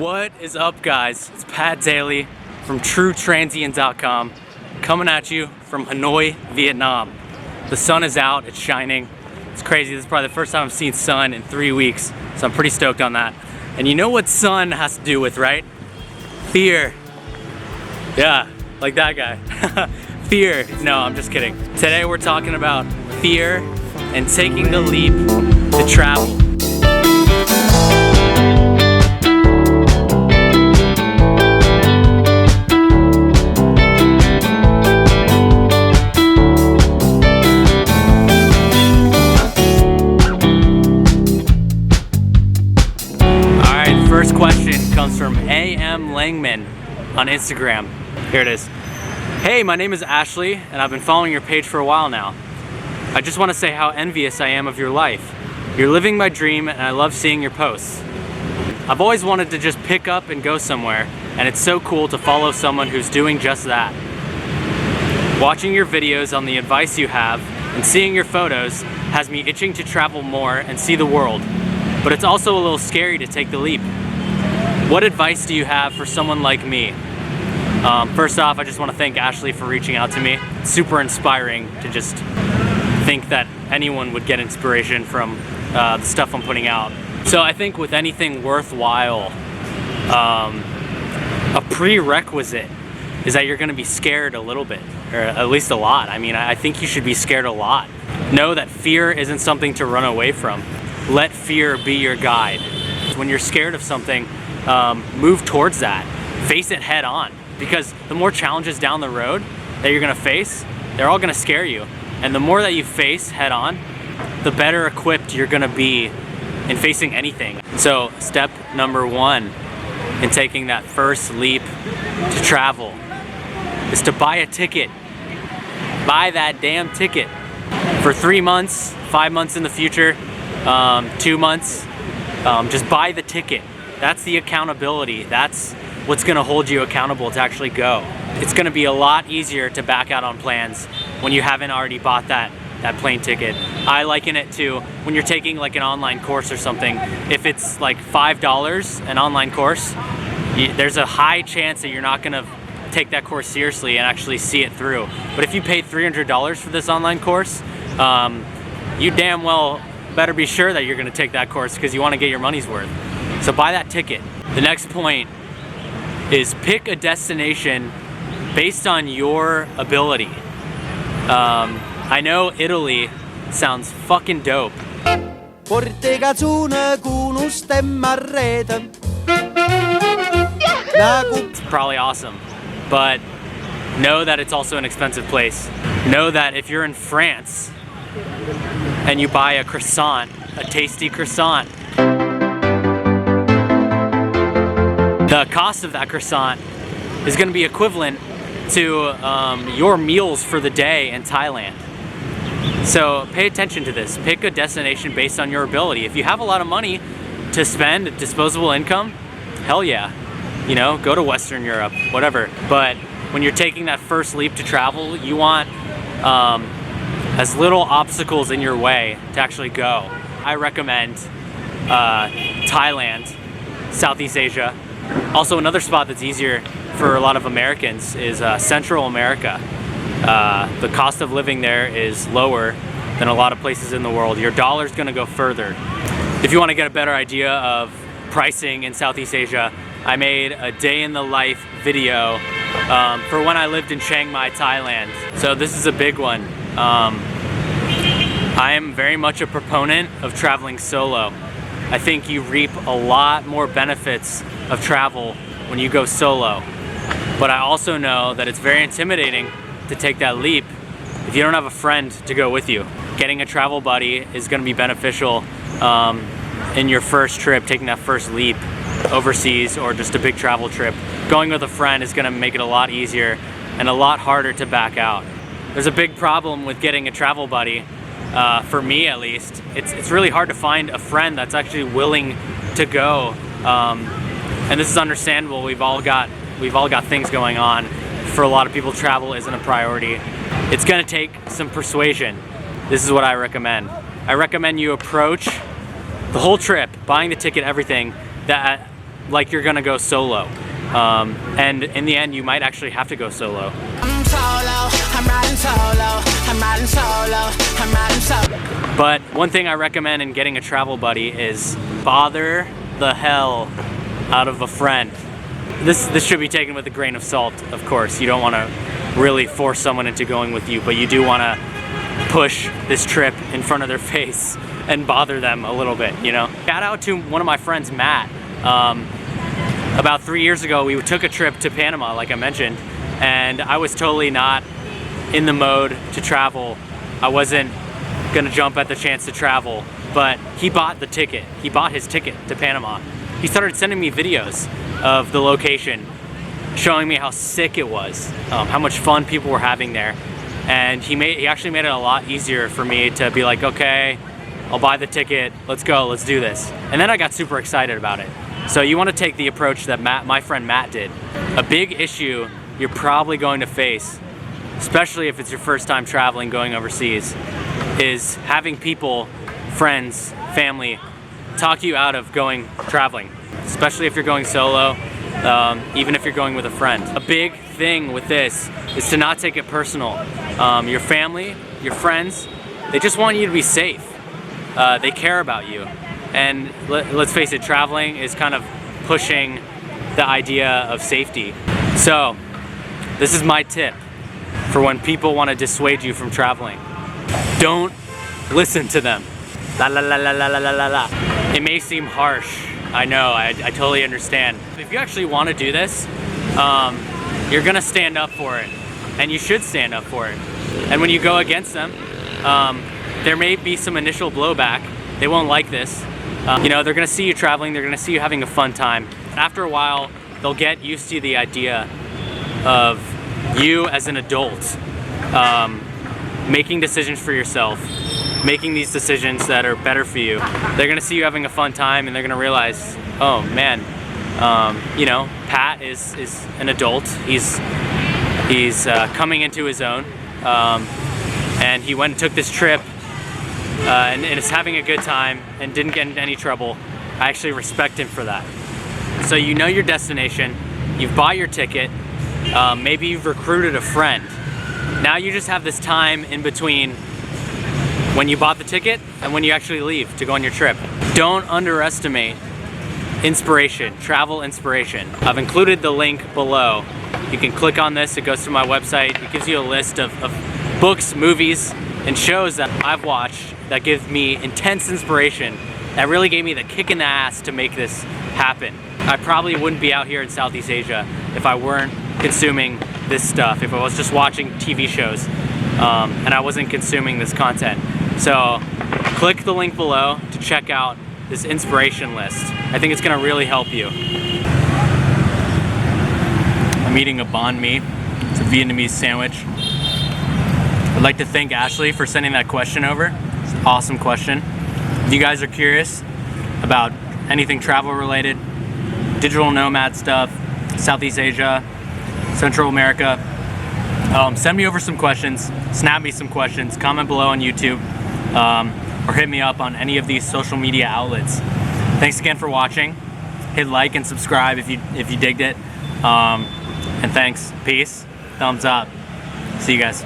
What is up, guys? It's Pat Daley from TrueTransient.com coming at you from Hanoi, Vietnam. The sun is out, it's shining. It's crazy. This is probably the first time I've seen sun in 3 weeks, so I'm pretty stoked on that. And you know what sun has to do with, right? Fear. Yeah, like that guy. Fear. No, I'm just kidding. Today we're talking about fear and taking the leap to travel. First question comes from A.M. Langman on Instagram. Here it is. Hey, my name is Ashley, and I've been following your page for a while now. I just want to say how envious I am of your life. You're living my dream, and I love seeing your posts. I've always wanted to just pick up and go somewhere, and it's so cool to follow someone who's doing just that. Watching your videos on the advice you have and seeing your photos has me itching to travel more and see the world, but it's also a little scary to take the leap. What advice do you have for someone like me? First off, I just want to thank Ashley for reaching out to me. It's super inspiring to just think that anyone would get inspiration from the stuff I'm putting out. So I think with anything worthwhile, a prerequisite is that you're going to be scared a little bit, or at least a lot. I mean, I think you should be scared a lot. Know that fear isn't something to run away from. Let fear be your guide. When you're scared of something, move towards that. Face it head on. Because the more challenges down the road that you're gonna face, they're all gonna scare you. And the more that you face head on, the better equipped you're gonna be in facing anything. So step number one in taking that first leap to travel is to buy a ticket. Buy that damn ticket. For 3 months, 5 months in the future, 2 months, just buy the ticket. That's the accountability. That's what's gonna hold you accountable to actually go. It's gonna be a lot easier to back out on plans when you haven't already bought that plane ticket. I liken it to when you're taking like an online course or something. If it's like $5 an online course, there's a high chance that you're not gonna take that course seriously and actually see it through. But if you paid $300 for this online course, you damn well better be sure that you're gonna take that course because you wanna get your money's worth. So buy that ticket. The next point is pick a destination based on your ability. I know Italy sounds fucking dope. It's probably awesome, but know that it's also an expensive place. Know that if you're in France and you buy a croissant, a tasty croissant, the cost of that croissant is going to be equivalent to your meals for the day in Thailand. So pay attention to this. Pick a destination based on your ability. If you have a lot of money to spend, disposable income, hell yeah. You know, go to Western Europe, whatever. But when you're taking that first leap to travel, you want as little obstacles in your way to actually go. I recommend Thailand, Southeast Asia. Also, another spot that's easier for a lot of Americans is Central America. The cost of living there is lower than a lot of places in the world. Your dollar's gonna go further. If you wanna get a better idea of pricing in Southeast Asia, I made a day in the life video for when I lived in Chiang Mai, Thailand. So this is a big one. I am very much a proponent of traveling solo. I think you reap a lot more benefits of travel when you go solo. But I also know that it's very intimidating to take that leap if you don't have a friend to go with you. Getting a travel buddy is going to be beneficial in your first trip, taking that first leap overseas or just a big travel trip. Going with a friend is going to make it a lot easier and a lot harder to back out. There's a big problem with getting a travel buddy. For me at least, it's really hard to find a friend that's actually willing to go. And this is understandable. We've all got things going on. For a lot of people, travel isn't a priority. It's gonna take some persuasion. This is what I recommend. I recommend you approach the whole trip, buying the ticket, everything, that like you're gonna go solo. And in the end, you might actually have to go solo. I'm solo, I'm riding solo, I'm riding solo, I'm riding solo. But one thing I recommend in getting a travel buddy is bother the hell out of a friend. This should be taken with a grain of salt, of course. You don't want to really force someone into going with you, but you do want to push this trip in front of their face and bother them a little bit, you know? Shout out to one of my friends, Matt. About 3 years ago, we took a trip to Panama, like I mentioned, and I was totally not in the mode to travel. I wasn't gonna jump at the chance to travel, but he bought the ticket. He bought his ticket to Panama. He started sending me videos of the location, showing me how sick it was, how much fun people were having there. And he actually made it a lot easier for me to be like, okay, I'll buy the ticket, let's go, let's do this. And then I got super excited about it. So you want to take the approach that my friend Matt did. A big issue you're probably going to face, especially if it's your first time traveling, going overseas, is having people, friends, family, talk you out of going traveling, especially if you're going solo, even if you're going with a friend. A big thing with this is to not take it personal. Your family, your friends, they just want you to be safe. They care about you. And let's face it, traveling is kind of pushing the idea of safety. So this is my tip for when people want to dissuade you from traveling. Don't listen to them. La la la la la la la la. It may seem harsh. I know, I totally understand. If you actually want to do this, you're gonna stand up for it, and you should stand up for it. And when you go against them, there may be some initial blowback. They won't like this. You know, they're gonna see you traveling, they're gonna see you having a fun time. After a while, they'll get used to the idea of you as an adult, making decisions for yourself, making these decisions that are better for you. They're gonna see you having a fun time, and they're gonna realize, oh man, you know, Pat is an adult. He's coming into his own, and he went and took this trip, and is having a good time and didn't get into any trouble. I actually respect him for that. So you know your destination, you've bought your ticket, maybe you've recruited a friend. Now you just have this time in between when you bought the ticket and when you actually leave to go on your trip. Don't underestimate inspiration, travel inspiration. I've included the link below. You can click on this, it goes to my website. It gives you a list of books, movies, and shows that I've watched that give me intense inspiration, that really gave me the kick in the ass to make this happen. I probably wouldn't be out here in Southeast Asia if I weren't consuming this stuff, if I was just watching TV shows and I wasn't consuming this content. So click the link below to check out this inspiration list. I think it's gonna really help you. I'm eating a banh mi. It's a Vietnamese sandwich. I'd like to thank Ashley for sending that question over. It's an awesome question. If you guys are curious about anything travel related, digital nomad stuff, Southeast Asia, Central America, send me over some questions, snap me some questions, comment below on YouTube, or hit me up on any of these social media outlets. Thanks again for watching. Hit like and subscribe if you digged it. And thanks. Peace. Thumbs up. See you guys.